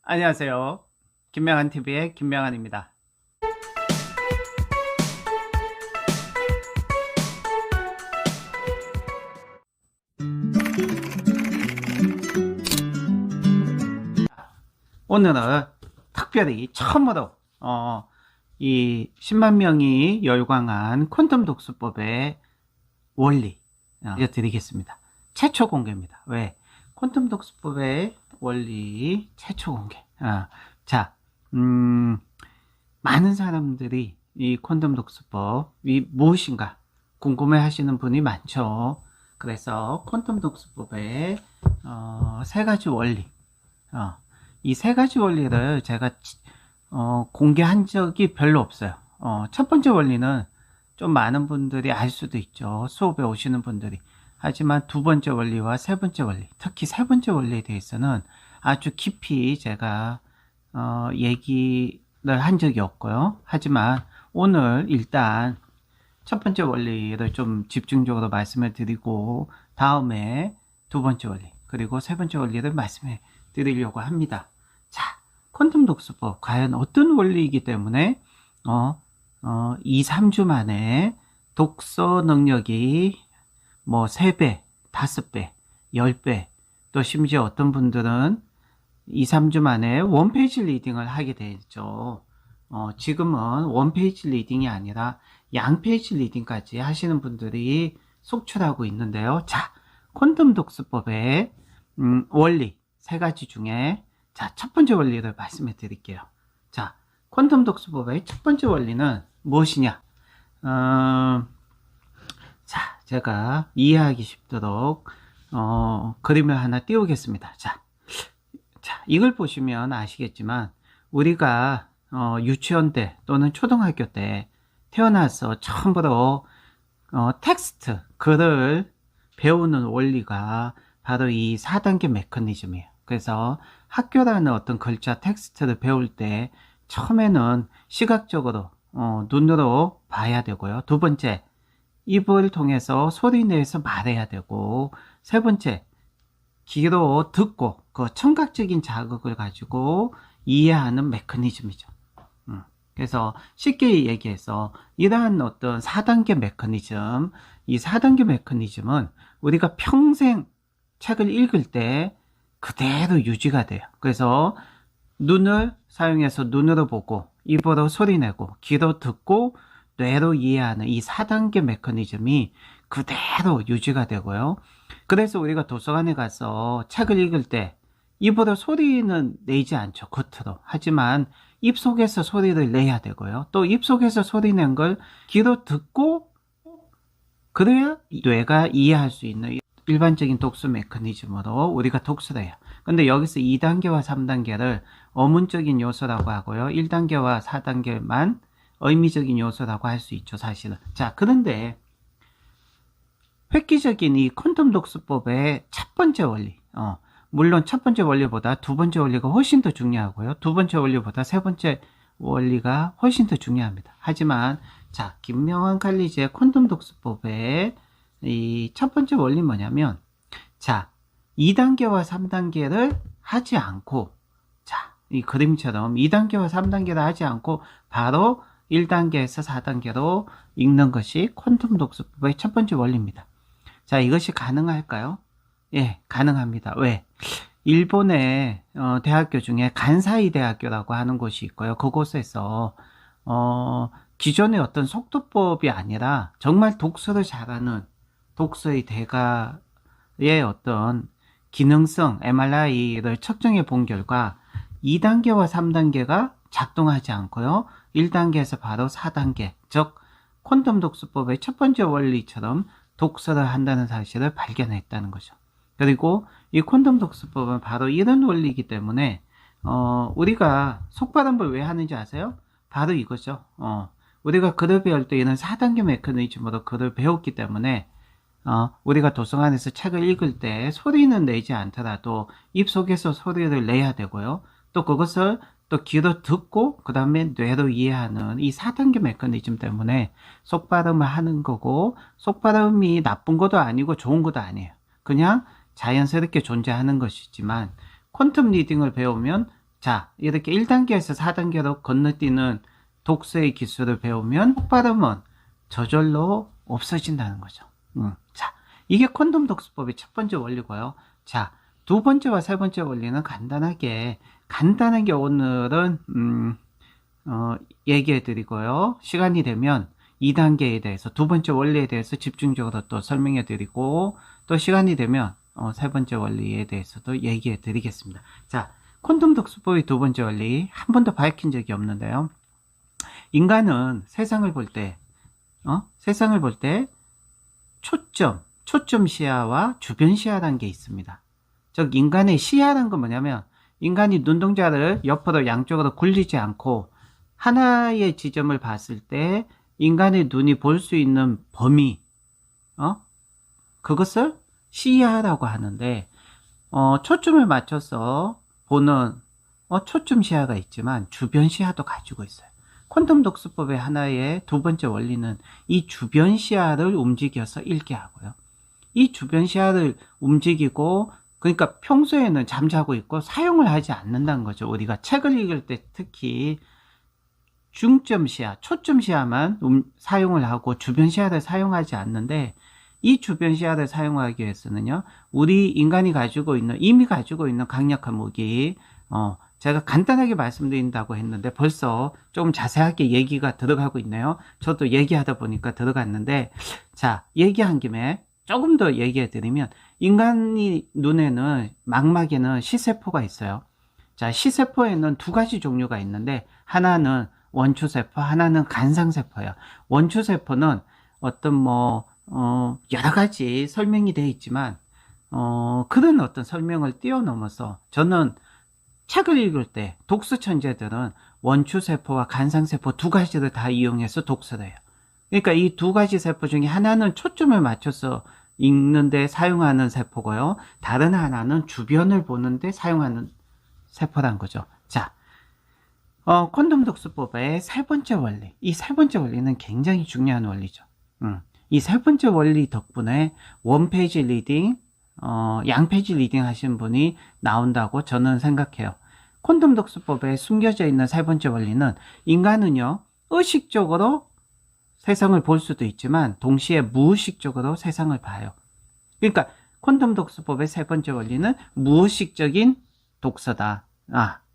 안녕하세요. 김명한TV의 김명한입니다. 오늘은 특별히 처음으로 이 10만 명이 열광한 퀀텀 독서법의 원리 알려드리겠습니다. 최초 공개입니다. 왜? 퀀텀 독서법의 원리 최초 공개. 자, 많은 사람들이 이 퀀텀 독서법이 무엇인가 궁금해 하시는 분이 많죠. 그래서 퀀텀 독서법의 세 가지 원리, 이 세 가지 원리를 제가 공개한 적이 별로 없어요. 첫 번째 원리는 좀 많은 분들이 알 수도 있죠. 수업에 오시는 분들이. 하지만 두 번째 원리와 세 번째 원리, 특히 세 번째 원리에 대해서는 아주 깊이 제가 얘기를 한 적이 없고요. 하지만 오늘 일단 첫 번째 원리를 좀 집중적으로 말씀을 드리고 다음에 두 번째 원리 그리고 세 번째 원리를 말씀해 드리려고 합니다. 자, 퀀텀 독서법 과연 어떤 원리이기 때문에 2, 3주 만에 독서 능력이 뭐 3배, 5배, 10배, 또 심지어 어떤 분들은 2, 3주 만에 원페이지 리딩을 하게 되죠. 지금은 원페이지 리딩이 아니라 양페이지 리딩까지 하시는 분들이 속출하고 있는데요. 자, 퀀텀 독서법의 원리 세 가지 중에 자, 첫 번째 원리를 말씀해 드릴게요. 자, 퀀텀 독서법의 첫 번째 원리는 무엇이냐? 자, 제가 이해하기 쉽도록 그림을 하나 띄우겠습니다. 자, 이걸 보시면 아시겠지만 우리가 유치원 때 또는 초등학교 때 태어나서 처음으로 텍스트, 글을 배우는 원리가 바로 이 4단계 메커니즘이에요. 그래서 학교라는 어떤 글자 텍스트를 배울 때 처음에는 시각적으로 눈으로 봐야 되고요. 두 번째, 입을 통해서 소리 내서 말해야 되고, 세 번째, 귀로 듣고 그 청각적인 자극을 가지고 이해하는 메커니즘이죠. 그래서 쉽게 얘기해서 이러한 어떤 4단계 메커니즘, 이 4단계 메커니즘은 우리가 평생 책을 읽을 때 그대로 유지가 돼요. 그래서 눈을 사용해서 눈으로 보고 입으로 소리내고 귀로 듣고 뇌로 이해하는 이 4단계 메커니즘이 그대로 유지가 되고요. 그래서 우리가 도서관에 가서 책을 읽을 때 입으로 소리는 내지 않죠. 겉으로. 하지만 입속에서 소리를 내야 되고요. 또 입속에서 소리 낸 걸 귀로 듣고 그래야 뇌가 이해할 수 있는 일반적인 독서 메커니즘으로 우리가 독서를 해요. 근데 여기서 2단계와 3단계를 어문적인 요소라고 하고요. 1단계와 4단계만 의미적인 요소라고 할 수 있죠, 사실은. 자, 그런데 획기적인 이 퀀텀 독서법의 첫 번째 원리, 물론 첫 번째 원리보다 두 번째 원리가 훨씬 더 중요하고요. 두 번째 원리보다 세 번째 원리가 훨씬 더 중요합니다. 하지만 자, 김명한 칼리지의 퀀텀 독서법의 이 첫 번째 원리는 뭐냐면, 자, 2단계와 3단계를 하지 않고, 자, 이 그림처럼 2단계와 3단계를 하지 않고 바로 1단계에서 4단계로 읽는 것이 퀀텀 독서법의 첫 번째 원리입니다. 자, 이것이 가능할까요? 예, 가능합니다. 왜? 일본의 대학교 중에 간사이 대학교라고 하는 곳이 있고요. 그곳에서 기존의 어떤 속도법이 아니라 정말 독서를 잘하는 독서의 대가의 어떤 기능성 MRI를 측정해 본 결과 2단계와 3단계가 작동하지 않고요. 1단계에서 바로 4단계, 즉 퀀텀 독서법의 첫 번째 원리처럼 독서를 한다는 사실을 발견했다는 거죠. 그리고 이 퀀텀 독서법은 바로 이런 원리이기 때문에 우리가 속발음을 왜 하는지 아세요? 바로 이거죠. 우리가 글을 배울 때 이런 4단계 메커니즘으로 글을 배웠기 때문에 우리가 도서관에서 책을 읽을 때 소리는 내지 않더라도 입속에서 소리를 내야 되고요. 또 그것을 또 귀로 듣고 그 다음에 뇌로 이해하는 이 4단계 메커니즘 때문에 속발음을 하는 거고, 속발음이 나쁜 것도 아니고 좋은 것도 아니에요. 그냥 자연스럽게 존재하는 것이지만 퀀텀 리딩을 배우면 자, 이렇게 1단계에서 4단계로 건너뛰는 독서의 기술을 배우면 혹발음은 저절로 없어진다는 거죠. 자, 이게 콘돔 독서법의 첫 번째 원리고요. 자, 두 번째와 세 번째 원리는 간단하게 오늘은 얘기해 드리고요. 시간이 되면 2단계에 대해서, 두 번째 원리에 대해서 집중적으로 또 설명해 드리고, 또 시간이 되면 세 번째 원리에 대해서도 얘기해 드리겠습니다. 자, 콘돔 독서법의 두 번째 원리, 한 번도 밝힌 적이 없는데요. 인간은 세상을 볼 때 초점 시야와 주변 시야라는 게 있습니다. 즉, 인간의 시야라는 건 뭐냐면, 인간이 눈동자를 옆으로 양쪽으로 굴리지 않고 하나의 지점을 봤을 때 인간의 눈이 볼 수 있는 범위, 그것을 시야라고 하는데, 초점을 맞춰서 보는 초점 시야가 있지만 주변 시야도 가지고 있어요. 콘돔 독서법의 하나의 두 번째 원리는 이 주변 시야를 움직여서 읽게 하고요. 이 주변 시야를 움직이고, 그러니까 평소에는 잠자고 있고 사용을 하지 않는다는 거죠. 우리가 책을 읽을 때 특히 중점 시야, 초점 시야만 사용을 하고 주변 시야를 사용하지 않는데, 이 주변 시야를 사용하기 위해서는요, 우리 인간이 이미 가지고 있는 강력한 무기, 제가 간단하게 말씀드린다고 했는데 벌써 좀 자세하게 얘기가 들어가고 있네요. 저도 얘기하다 보니까 들어갔는데, 자, 얘기한 김에 조금 더 얘기해 드리면, 인간이 눈에는, 망막에는 시세포가 있어요. 자, 시세포에는 두 가지 종류가 있는데, 하나는 원추세포, 하나는 간상세포예요. 원추세포는 어떤 여러 가지 설명이 되어 있지만, 그런 어떤 설명을 뛰어넘어서, 저는 책을 읽을 때 독서 천재들은 원추세포와 간상세포 두 가지를 다 이용해서 독서를 해요. 그러니까 이 두 가지 세포 중에 하나는 초점을 맞춰서 읽는데 사용하는 세포고요. 다른 하나는 주변을 보는데 사용하는 세포란 거죠. 자, 콘돔 독서법의 세 번째 원리. 이 세 번째 원리는 굉장히 중요한 원리죠. 이 세 번째 원리 덕분에 원페이지 리딩, 양페이지 리딩 하신 분이 나온다고 저는 생각해요. 콘돔 독서법에 숨겨져 있는 세 번째 원리는, 인간은요, 의식적으로 세상을 볼 수도 있지만 동시에 무의식적으로 세상을 봐요. 그러니까 콘돔 독서법의 세 번째 원리는 무의식적인 독서다.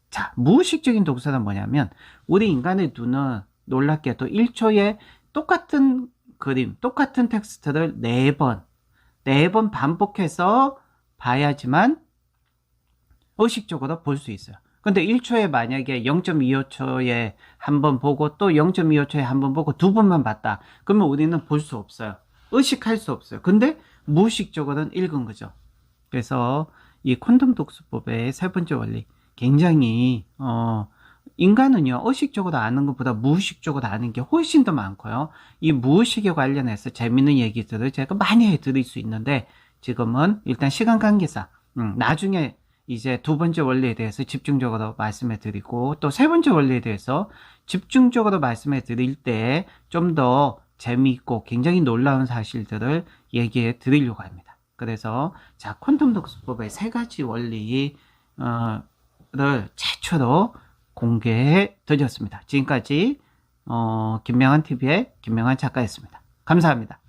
자, 무의식적인 독서는 뭐냐면, 우리 인간의 눈은 놀랍게도 1초에 똑같은 그림, 똑같은 텍스트를 4번 반복해서 봐야지만 의식적으로 볼 수 있어요. 근데 1초에 만약에 0.25초에 한 번 보고 또 0.25초에 한 번 보고 두 번만 봤다. 그러면 우리는 볼 수 없어요. 의식할 수 없어요. 근데 무의식적으로는 읽은 거죠. 그래서 이 콘돔 독서법의 세 번째 원리, 굉장히 인간은요, 의식적으로 아는 것보다 무의식적으로 아는 게 훨씬 더 많고요. 이 무의식에 관련해서 재밌는 얘기들을 제가 많이 해드릴 수 있는데, 지금은 일단 시간 관계상 나중에 이제 두 번째 원리에 대해서 집중적으로 말씀해 드리고, 또 세 번째 원리에 대해서 집중적으로 말씀해 드릴 때 좀 더 재미있고 굉장히 놀라운 사실들을 얘기해 드리려고 합니다. 그래서 자, 콘돔 독서법의 세 가지 원리를 최초로 공개해 드렸습니다. 지금까지 김명환TV의 김명환 작가였습니다. 감사합니다.